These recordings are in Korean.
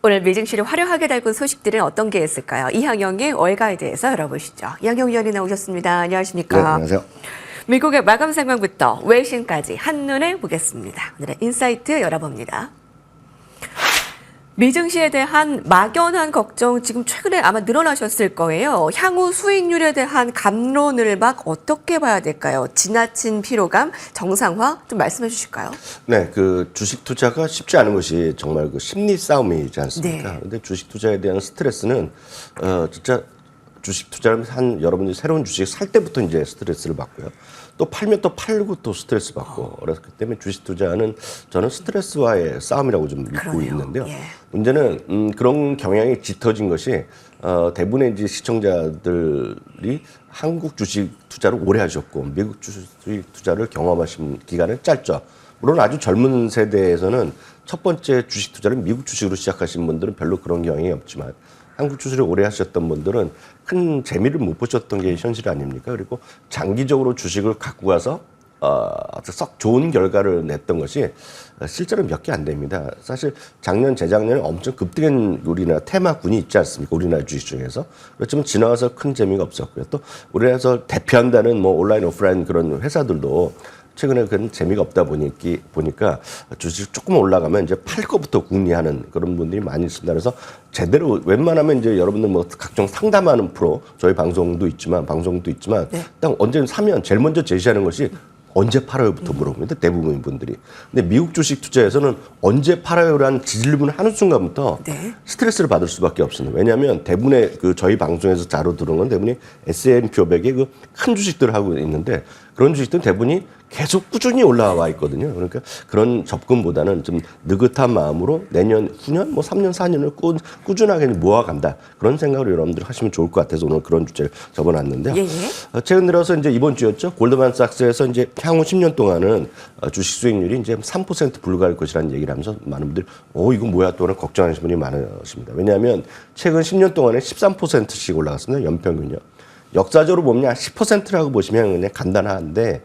오늘 미증시를 화려하게 달군 소식들은 어떤 게 있을까요? 이항영의 월가에 대해서 알아보시죠. 이항영 위원이 나오셨습니다. 안녕하십니까? 네, 안녕하세요. 미국의 마감 상황부터 외신까지 한눈에 보겠습니다. 오늘의 인사이트 열어봅니다. 미증시에 대한 막연한 걱정 지금 최근에 아마 늘어나셨을 거예요. 향후 수익률에 대한 감론을 막 어떻게 봐야 될까요? 지나친 피로감, 정상화 좀 말씀해 주실까요? 네, 그 주식 투자가 쉽지 않은 것이 정말 그 심리 싸움이지 않습니까? 네. 근데 주식 투자에 대한 스트레스는 진짜 주식 투자를 여러분들이 새로운 주식 살 때부터 이제 스트레스를 받고요. 또 팔면 또 팔고 또 스트레스 받고 그렇기 때문에 주식 투자는 저는 스트레스와의 싸움이라고 좀 믿고 그러네요. 있는데요. 예. 문제는 그런 경향이 짙어진 것이 대부분의 이제 시청자들이 한국 주식 투자를 오래 하셨고 미국 주식 투자를 경험하신 기간은 짧죠. 물론 아주 젊은 세대에서는 첫 번째 주식 투자를 미국 주식으로 시작하신 분들은 별로 그런 경향이 없지만 한국 주식을 오래 하셨던 분들은 큰 재미를 못 보셨던 게 현실 아닙니까? 그리고 장기적으로 주식을 갖고 가서 썩 좋은 결과를 냈던 것이 실제로 몇 개 안 됩니다. 사실 작년, 재작년에 엄청 급등한 우리나라 테마군이 있지 않습니까? 우리나라 주식 중에서. 그렇지만 지나와서 큰 재미가 없었고요. 또 우리나라에서 대표한다는 뭐 온라인, 오프라인 그런 회사들도 최근에 그런 재미가 없다 보니까 주식 조금 올라가면 이제 팔 거부터 궁리하는 그런 분들이 많이 있습니다. 그래서 제대로 웬만하면 이제 여러분들 뭐 각종 상담하는 프로 저희 방송도 있지만 네. 딱 언제 사면 제일 먼저 제시하는 것이 언제 팔아요부터 물어봅니다. 대부분의 분들이. 근데 미국 주식 투자에서는 언제 팔아요라는 질문을 하는 순간부터 네. 스트레스를 받을 수밖에 없습니다. 왜냐하면 대부분의 그 저희 방송에서 자료 들은 건 대부분이 S&P 500의 그 큰 주식들을 하고 있는데 그런 주식들은 대부분이 계속 꾸준히 올라와 있거든요. 그러니까 그런 접근보다는 좀 느긋한 마음으로 내년, 후년, 뭐 3년, 4년을 꾸준하게 모아간다. 그런 생각으로 여러분들 하시면 좋을 것 같아서 오늘 그런 주제를 적어놨는데요. 예, 예. 최근 들어서 이제 이번 주였죠. 골드만삭스에서 이제 향후 10년 동안은 주식 수익률이 이제 3% 불과할 것이라는 얘기를 하면서 많은 분들이 이거 뭐야 또 걱정하시는 분이 많으십니다. 왜냐하면 최근 10년 동안에 13%씩 올라갔습니다. 연평균요. 역사적으로 보면 10%라고 보시면 그냥 간단한데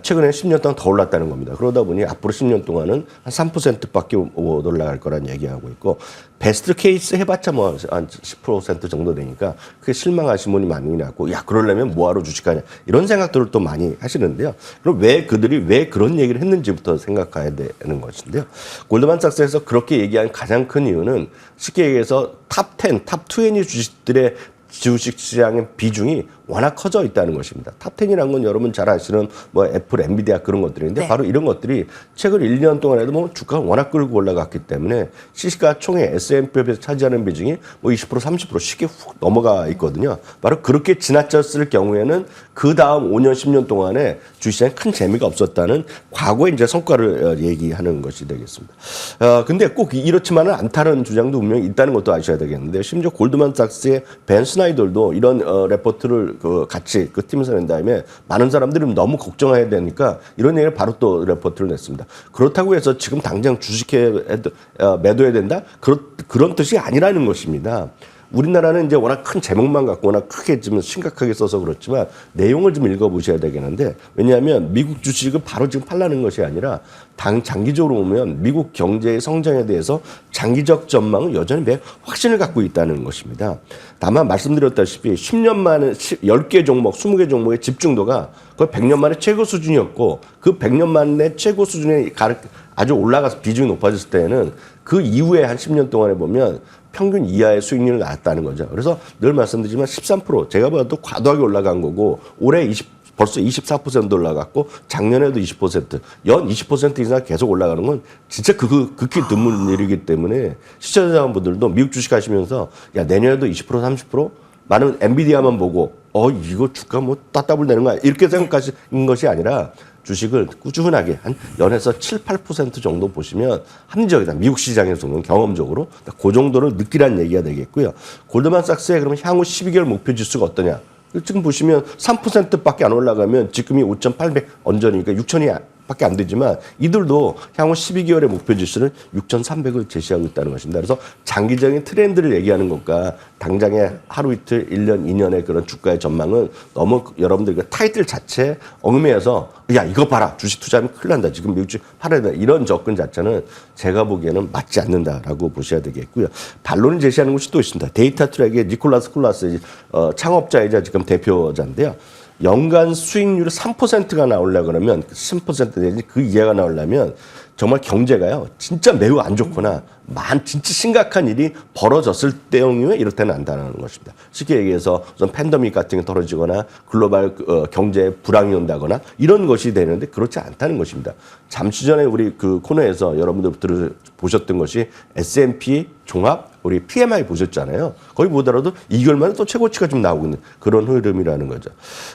최근에 10년 동안 더 올랐다는 겁니다. 그러다 보니 앞으로 10년 동안은 한 3%밖에 못 올라갈 거란 얘기하고 있고 베스트 케이스 해봤자 뭐 한 10% 정도 되니까 그게 실망하신 분이 많이 났고 야 그러려면 뭐하러 주식하냐 이런 생각들을 또 많이 하시는데요. 그럼 그들이 왜 그런 얘기를 했는지부터 생각해야 되는 것인데요. 골드만삭스에서 그렇게 얘기한 가장 큰 이유는 쉽게 얘기해서 탑 10, 탑 20 주식들의 주식 시장의 비중이 워낙 커져 있다는 것입니다. 탑10이라는 건 여러분 잘 아시는 뭐 애플, 엔비디아 그런 것들인데 네. 바로 이런 것들이 최근 1년 동안에도 뭐 주가가 워낙 끌고 올라갔기 때문에 시가총액 S&P에 차지하는 비중이 뭐 20%, 30% 쉽게 훅 넘어가 있거든요. 바로 그렇게 지나쳤을 경우에는 그 다음 5년, 10년 동안에 주식시장에 큰 재미가 없었다는 과거의 이제 성과를 얘기하는 것이 되겠습니다. 근데 꼭 이렇지만은 않다는 주장도 분명히 있다는 것도 아셔야 되겠는데 심지어 골드만삭스의 벤 스나이더도 이런 레포트를 같이 그 팀에서 낸 다음에 많은 사람들이 너무 걱정해야 되니까 이런 얘기를 바로 또 레포트를 냈습니다. 그렇다고 해서 지금 당장 주식에 매도해야 된다? 그런 뜻이 아니라는 것입니다. 우리나라는 이제 워낙 큰 제목만 갖고 워낙 크게 좀 심각하게 써서 그렇지만 내용을 좀 읽어보셔야 되겠는데 왜냐하면 미국 주식을 바로 지금 팔라는 것이 아니라 장기적으로 보면 미국 경제의 성장에 대해서 장기적 전망은 여전히 확신을 갖고 있다는 것입니다. 다만 말씀드렸다시피 10년 만에 10개 종목, 20개 종목의 집중도가 거의 100년 만에 최고 수준이었고 그 100년 만에 최고 수준에 아주 올라가서 비중이 높아졌을 때에는 그 이후에 한 10년 동안에 보면 평균 이하의 수익률을 나왔다는 거죠. 그래서 늘 말씀드리지만 13% 제가 봐도 과도하게 올라간 거고 올해 벌써 24% 올라갔고 작년에도 20%, 연 20% 이상 계속 올라가는 건 진짜 극히 드문 일이기 때문에 시청자분들도 미국 주식 하시면서 야 내년에도 20% 30% 많은 엔비디아만 보고 이거 주가 뭐 따따블 되는 거야 이렇게 생각하시는 것이 아니라 주식을 꾸준하게 한 연에서 7, 8% 정도 보시면 합리적이다. 미국 시장에서는 경험적으로 그 정도를 느끼라는 얘기가 되겠고요. 골드만삭스의 그러면 향후 12개월 목표 지수가 어떠냐? 지금 보시면 3%밖에 안 올라가면 지금이 5,800 언저리니까 6,000이 밖에 안 되지만 이들도 향후 12개월의 목표 지수는 6,300을 제시하고 있다는 것입니다. 그래서 장기적인 트렌드를 얘기하는 것과 당장의 하루 이틀, 1년, 2년의 그런 주가의 전망은 너무 여러분들 그 타이틀 자체에 얽매여서 야 이거 봐라 주식 투자하면 큰일 난다 지금 미국 주식 팔아야 된다 이런 접근 자체는 제가 보기에는 맞지 않는다라고 보셔야 되겠고요. 반론을 제시하는 것이 또 있습니다. 데이터 트랙의 니콜라스 콜라스 창업자이자 지금 대표자인데요. 연간 수익률이 3%가 나오려고 그러면 10% 내지 그 이하가 나오려면 정말 경제가요 진짜 매우 안 좋거나 진짜 심각한 일이 벌어졌을 때용이면 이럴 때는 안다는 것입니다. 쉽게 얘기해서 우선 팬데믹 같은 게 떨어지거나 글로벌 경제에 불황이 온다거나 이런 것이 되는데 그렇지 않다는 것입니다. 잠시 전에 우리 그 코너에서 여러분들 보셨던 것이 S&P 종합 우리 PMI 보셨잖아요. 거기 보더라도 2개월 만에 또 최고치가 좀 나오고 있는 그런 흐름이라는 거죠.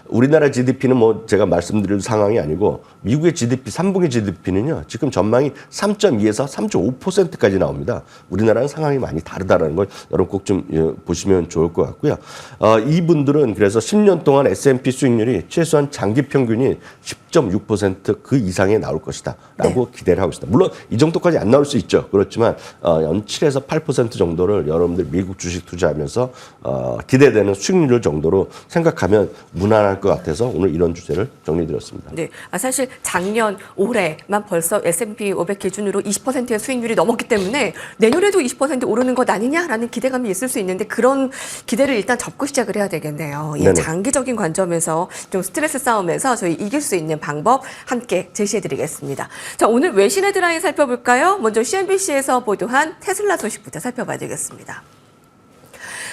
우리나라 GDP는 뭐 제가 말씀드릴 상황이 아니고 미국의 GDP 3분기 GDP는요. 지금 전망이 3.2에서 3.5%까지 나옵니다. 우리나라는 상황이 많이 다르다는 걸 여러분 꼭 좀 보시면 좋을 것 같고요. 이분들은 그래서 10년 동안 S&P 수익률이 최소한 장기 평균이 10.6% 그 이상에 나올 것이다 라고 기대를 하고 있습니다. 물론 이 정도까지 안 나올 수 있죠. 그렇지만 연 7에서 8% 정도를 여러분들 미국 주식 투자하면서 기대되는 수익률 정도로 생각하면 무난할 것 같아서 오늘 이런 주제를 정리드렸습니다. 네, 사실 작년 올해만 벌써 S&P 500 기준으로 20%의 수익률이 넘었기 때문에 내년에도 20% 오르는 것 아니냐라는 기대감이 있을 수 있는데 그런 기대를 일단 접고 시작을 해야 되겠네요. 예, 장기적인 관점에서 좀 스트레스 싸움에서 저희 이길 수 있는 방법 함께 제시해드리겠습니다. 자, 오늘 외신 헤드라인 살펴볼까요? 먼저 CNBC에서 보도한 테슬라 소식부터 살펴봐야 되겠습니다.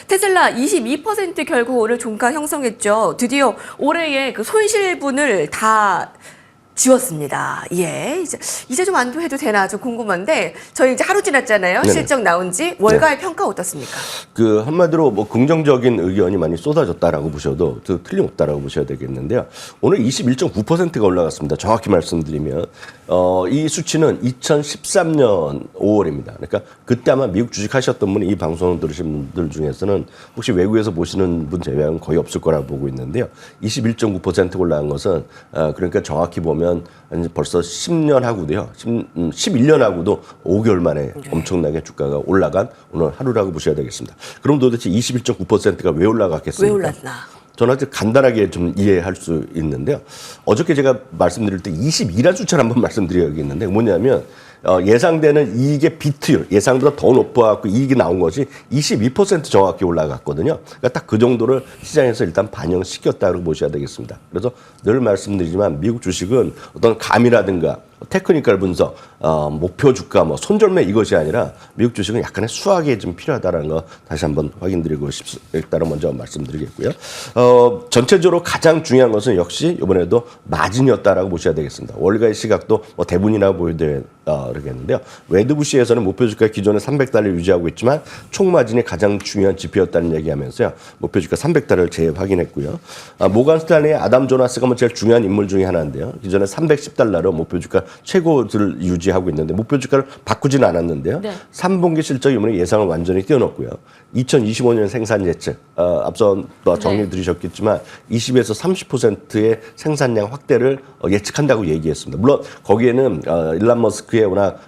테슬라 22% 결국 오늘 종가 형성했죠. 드디어 올해의 그 손실분을 다 지웠습니다. 예, 이제 좀 안도해도 되나 좀 궁금한데 저희 이제 하루 지났잖아요. 네네. 실적 나온 지 월가의 평가 어떻습니까? 그 한마디로 뭐 긍정적인 의견이 많이 쏟아졌다라고 보셔도 틀림없다라고 보셔야 되겠는데요. 오늘 21.9%가 올라갔습니다. 정확히 말씀드리면 이 수치는 2013년 5월입니다. 그러니까 그때 아마 미국 주식하셨던 분이 이 방송을 들으신 분들 중에서는 혹시 외국에서 보시는 분 제외하고는 거의 없을 거라고 보고 있는데요. 21.9% 올라간 것은 그러니까 정확히 보면 벌써 10년 하고도요. 11년 하고도 5개월 만에 엄청나게 주가가 올라간 오늘 하루라고 보셔야 되겠습니다. 그럼 도대체 21.9%가 왜 올라갔겠습니까? 왜 올랐나? 저는 아주 간단하게 좀 이해할 수 있는데요. 어저께 제가 말씀드릴 때 22란 숫자를 한번 말씀드려야겠는데 뭐냐면 예상되는 이익의 비트율, 예상보다 더 높아갖고 이익이 나온 것이 22% 정확히 올라갔거든요. 그러니까 딱 그 정도를 시장에서 일단 반영시켰다고 보셔야 되겠습니다. 그래서 늘 말씀드리지만 미국 주식은 어떤 감이라든가 테크니컬 분석, 목표 주가, 손절매 이것이 아니라 미국 주식은 약간의 수학이 좀 필요하다는 거 다시 한번 확인드리고 싶다는 먼저 말씀드리겠고요. 전체적으로 가장 중요한 것은 역시 이번에도 마진이었다라고 보셔야 되겠습니다. 월가의 시각도 대분이라고 보여드리겠는데요. 웨드부시에서는 목표 주가 기존의 300달러를 유지하고 있지만 총 마진이 가장 중요한 지표였다는 얘기하면서요. 목표 주가 300달러를 재확인했고요. 모건 스탠리의 아담 조나스가 제일 중요한 인물 중에 하나인데요. 기존에 310달러로 목표 주가 최고를 유지하고 있는데 목표 주가를 바꾸지는 않았는데요. 네. 3분기 실적 이번에 예상을 완전히 뛰어넘고요. 2025년 생산 예측 앞서 정리 드리셨겠지만 20에서 30%의 생산량 확대를 예측한다고 얘기했습니다. 물론 거기에는 일론 머스크의 워낙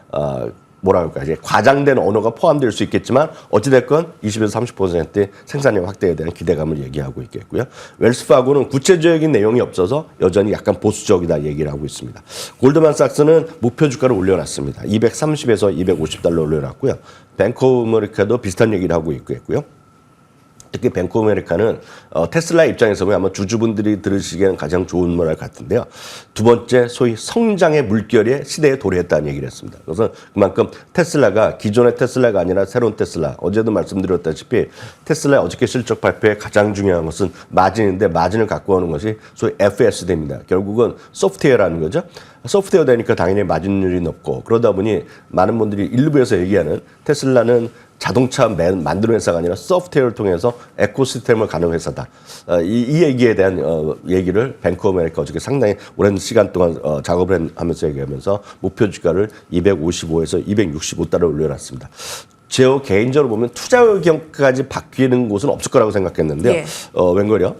이제 과장된 언어가 포함될 수 있겠지만 어찌됐건 20에서 30%의 생산량 확대에 대한 기대감을 얘기하고 있겠고요. 웰스파고는 구체적인 내용이 없어서 여전히 약간 보수적이다 얘기를 하고 있습니다. 골드만삭스는 목표 주가를 올려놨습니다. 230에서 250달러 올려놨고요. 뱅크 오브 아메리카도 비슷한 얘기를 하고 있고요. 특히 뱅크 오브 아메리카는 테슬라 입장에서 보면 아마 주주분들이 들으시기에는 가장 좋은 말 같은데요. 두 번째 소위 성장의 물결에 시대에 도래했다는 얘기를 했습니다. 그래서 그만큼 테슬라가 기존의 테슬라가 아니라 새로운 테슬라, 어제도 말씀드렸다시피 테슬라의 어저께 실적 발표에 가장 중요한 것은 마진인데 마진을 갖고 오는 것이 소위 FSD입니다. 결국은 소프트웨어라는 거죠. 소프트웨어 되니까 당연히 마진율이 높고 그러다 보니 많은 분들이 일부에서 얘기하는 테슬라는 자동차 만드는 회사가 아니라 소프트웨어를 통해서 에코시스템을 가는 회사다. 이 얘기에 대한 얘기를 뱅크 오브 아메리카 어저께 상당히 오랜 시간 동안 작업을 하면서 얘기하면서 목표 주가를 255에서 265달러 올려놨습니다. 제 개인적으로 보면 투자 의견까지 바뀌는 곳은 없을 거라고 생각했는데요. 예. 웬걸요?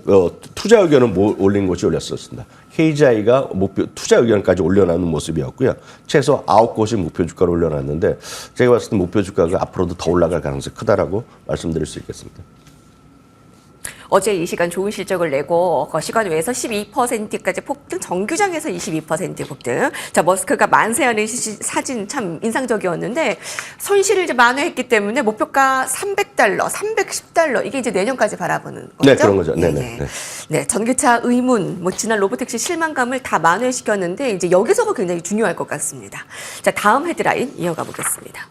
투자 의견은 올린 곳이 올렸었습니다. KGI가 목표 투자 의견까지 올려놓는 모습이었고요. 최소 9곳이 목표 주가를 올려놨는데 제가 봤을 때 목표 주가가 앞으로도 더 올라갈 가능성이 크다라고 말씀드릴 수 있겠습니다. 어제 이 시간 좋은 실적을 내고 시간 외에서 12%까지 폭등, 정규장에서 22% 폭등. 자, 머스크가 만세하는 사진 참 인상적이었는데 손실을 이제 만회했기 때문에 목표가 $300, $310 이게 이제 내년까지 바라보는 거죠. 네, 그런 거죠. 네네. 네. 네, 전기차 의문, 지난 로보택시 실망감을 다 만회시켰는데 이제 여기서가 굉장히 중요할 것 같습니다. 자, 다음 헤드라인 이어가 보겠습니다.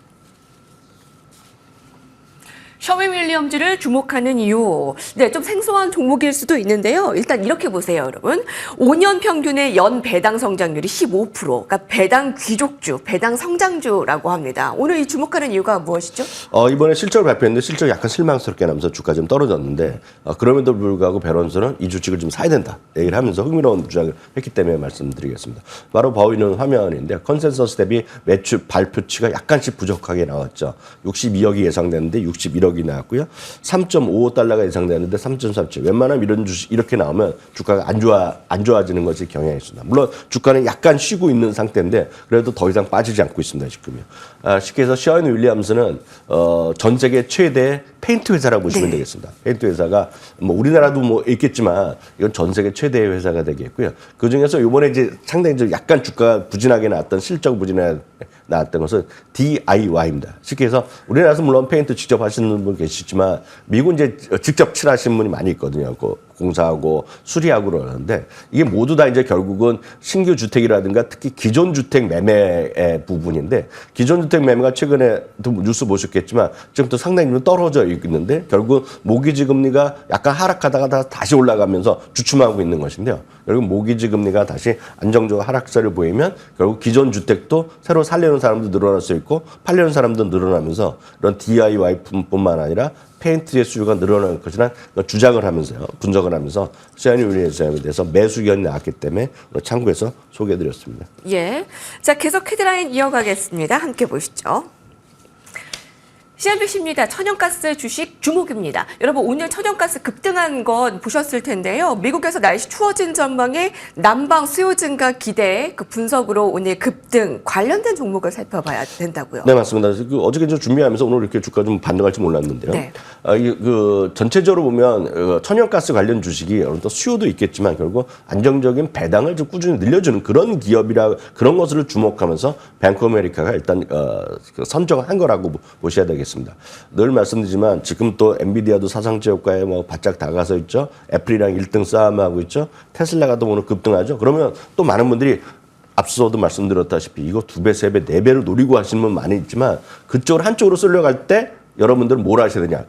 셔윈 윌리엄즈를 주목하는 이유. 네, 좀 생소한 종목일 수도 있는데요. 일단 이렇게 보세요, 여러분. 5년 평균의 연 배당 성장률이 15%. 그러니까 배당 귀족주, 배당 성장주라고 합니다. 오늘 이 주목하는 이유가 무엇이죠? 이번에 실적을 발표했는데 실적이 약간 실망스럽게 나면서 주가 좀 떨어졌는데 그럼에도 불구하고 배런스는 이 주식을 좀 사야 된다 얘기를 하면서 흥미로운 주장을 했기 때문에 말씀드리겠습니다. 바로 보이는 화면인데 컨센서스 대비 매출 발표치가 약간씩 부족하게 나왔죠. 62억이 예상됐는데 61억이 나왔고요. 3.55달러가 예상되는데 3.37. 웬만하면 이런 주식 이렇게 나오면 주가가 안 좋아지는 것이 경향이 있습니다. 물론 주가는 약간 쉬고 있는 상태인데 그래도 더 이상 빠지지 않고 있습니다. 지금요. 쉽게 해서 셔윈 윌리엄스는 전 세계 최대 페인트 회사라고 보시면 되겠습니다. 페인트 회사가 뭐 우리나라도 뭐 있겠지만 이건 전 세계 최대의 회사가 되겠고요. 그 중에서 이번에 이제 상당히 좀 약간 주가가 부진하게 나왔던 실적 부진하게 나왔던 것은 DIY입니다. 쉽게 해서 우리나라에서 물론 페인트 직접 하시는 분 계시지만 미국 이제 직접 칠하시는 분이 많이 있거든요. 공사하고 수리하고 그러는데 이게 모두 다 이제 결국은 신규 주택이라든가 특히 기존 주택 매매의 부분인데 기존 주택 매매가 최근에 뉴스 보셨겠지만 지금부터 상당히 좀 떨어져 있는데 결국 모기지 금리가 약간 하락하다가 다시 올라가면서 주춤하고 있는 것인데요. 결국 모기지 금리가 다시 안정적으로 하락세를 보이면 결국 기존 주택도 새로 살려는 사람도 늘어날 수 있고 팔려는 사람도 늘어나면서 이런 DIY뿐만 아니라 페인트의 수요가 늘어날 것이라는 주장을 하면서요. 분석을 하면서 셔윈 윌리엄스에 대해서 매수 의견이 나왔기 때문에 참고해서 소개해드렸습니다. 예. 자, 계속 헤드라인 이어가겠습니다. 함께 보시죠. CNBC입니다. 천연가스 주식 주목입니다. 여러분 오늘 천연가스 급등한 건 보셨을 텐데요. 미국에서 날씨 추워진 전망에 난방 수요 증가 기대 그 분석으로 오늘 급등 관련된 종목을 살펴봐야 된다고요. 네, 맞습니다. 어저께 좀 준비하면서 오늘 이렇게 주가 좀 반등할지 몰랐는데요. 네. 전체적으로 보면 천연가스 관련 주식이 어떤 수요도 있겠지만 결국 안정적인 배당을 좀 꾸준히 늘려주는 그런 기업이라 그런 것을 주목하면서 뱅크 오브 아메리카가 일단 선정한 거라고 보셔야 되겠습니다. 늘 말씀드리지만 지금 또 엔비디아도 사상제고가에 뭐 바짝 다가서 있죠. 애플이랑 1등 싸움하고 있죠. 테슬라가 또 오늘 급등하죠. 그러면 또 많은 분들이 앞서도 말씀드렸다시피 이거 2배, 3배, 4배를 노리고 하시는 분 많이 있지만 그쪽으로 한쪽으로 쏠려갈 때 여러분들은 뭘 하셔야 되냐.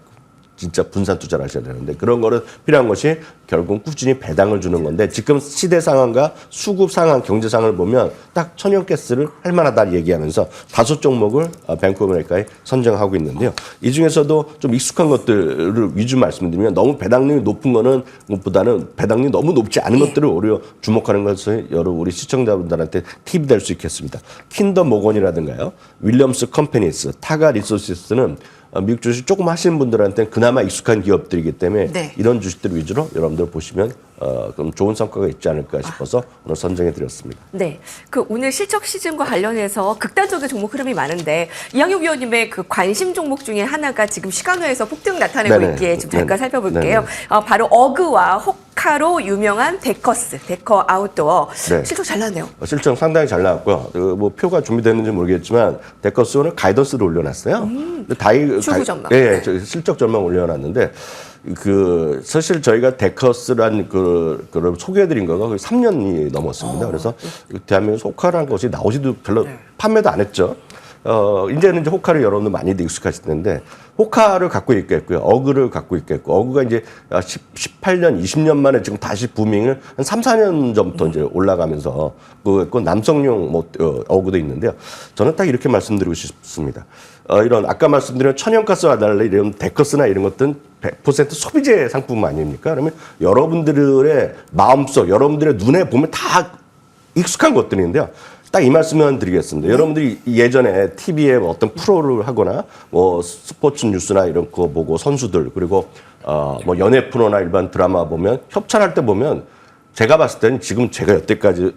진짜 분산 투자를 하셔야 되는데 그런 거는 필요한 것이 결국은 꾸준히 배당을 주는 건데 지금 시대 상황과 수급 상황, 경제 상황을 보면 딱 천연가스를 할 만하다 얘기하면서 5 종목을 뱅크 오브 아메리카에 선정하고 있는데요. 이 중에서도 좀 익숙한 것들을 위주 말씀드리면 너무 배당률이 높은 거는 것보다는 배당률이 너무 높지 않은 것들을 오히려 주목하는 것을 여러 우리 시청자분들한테 팁이 될 수 있겠습니다. 킨더 모건이라든가요. 윌리엄스 컴퍼니스, 타가 리소시스는 미국 주식 조금 하시는 분들한테는 그나마 익숙한 기업들이기 때문에 네. 이런 주식들 위주로 여러분들 보시면 그럼 좋은 성과가 있지 않을까 싶어서 오늘 선정해 드렸습니다. 네, 그 오늘 실적 시즌과 관련해서 극단적인 종목 흐름이 많은데 이항용 위원님의 그 관심 종목 중에 하나가 지금 시간외에서 폭등 나타내고 네네. 있기에 좀 잠깐 네네. 살펴볼게요. 바로 어그와 호카로 유명한 데커스, 데커 아웃도어 네. 실적 잘 나네요. 실적 상당히 잘 나왔고요. 뭐 표가 준비됐는지 모르겠지만 데커스 오늘 가이던스를 올려놨어요. 출구 전망. 예, 실적 전망 올려놨는데 사실 저희가 데커스란 그걸 소개해드린 거가 거의 3년이 넘었습니다. 그래서 대한민국 호카라는 것이 나오지도 별로 판매도 안 했죠. 이제는 이제 호카를 여러분들 많이들 익숙하실 텐데, 호카를 갖고 있겠고요. 어그를 갖고 있겠고, 어그가 이제 18년, 20년 만에 지금 다시 부밍을 한 3, 4년 전부터 이제 올라가면서, 그 남성용 어그도 있는데요. 저는 딱 이렇게 말씀드리고 싶습니다. 이런, 아까 말씀드린 천연가스와 달리 이런 데커스나 이런 것들은 100% 소비재 상품 아닙니까? 그러면 여러분들의 마음속, 여러분들의 눈에 보면 다 익숙한 것들인데요. 딱 이 말씀만 드리겠습니다. 여러분들이 예전에 TV에 어떤 프로를 하거나 뭐 스포츠 뉴스나 이런 거 보고 선수들 그리고 뭐 연애 프로나 일반 드라마 보면 협찬할 때 보면 제가 봤을 때는 지금 제가 여태까지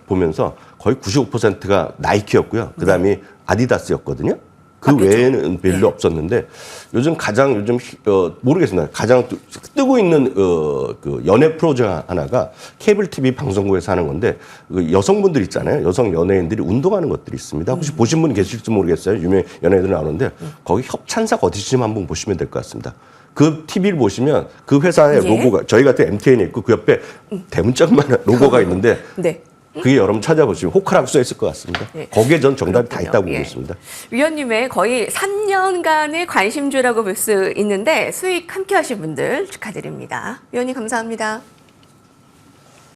보면서 거의 95%가 나이키였고요. 그다음이 아디다스였거든요. 그 외에는 별로 없었는데 요즘 모르겠습니다. 가장 뜨고 있는 그 연예 프로 중 하나가 케이블 TV 방송국에서 하는 건데 그 여성분들 있잖아요. 여성 연예인들이 운동하는 것들이 있습니다. 혹시 보신 분 계실지 모르겠어요. 유명 연예인들 나오는데 거기 협찬사가 어디지 좀 한번 보시면 될 것 같습니다. 그 TV를 보시면 그 회사의 로고가 저희 같은 MTN이 있고 그 옆에 대문짝만 로고가 있는데 네. 그게 여러분 찾아보시면 호카라고 써 있을 것 같습니다. 거기에 전 정답이 다 있다고 보고 있습니다. 위원님의 거의 3년간의 관심주라고 볼 수 있는데 수익 함께 하신 분들 축하드립니다. 위원님 감사합니다.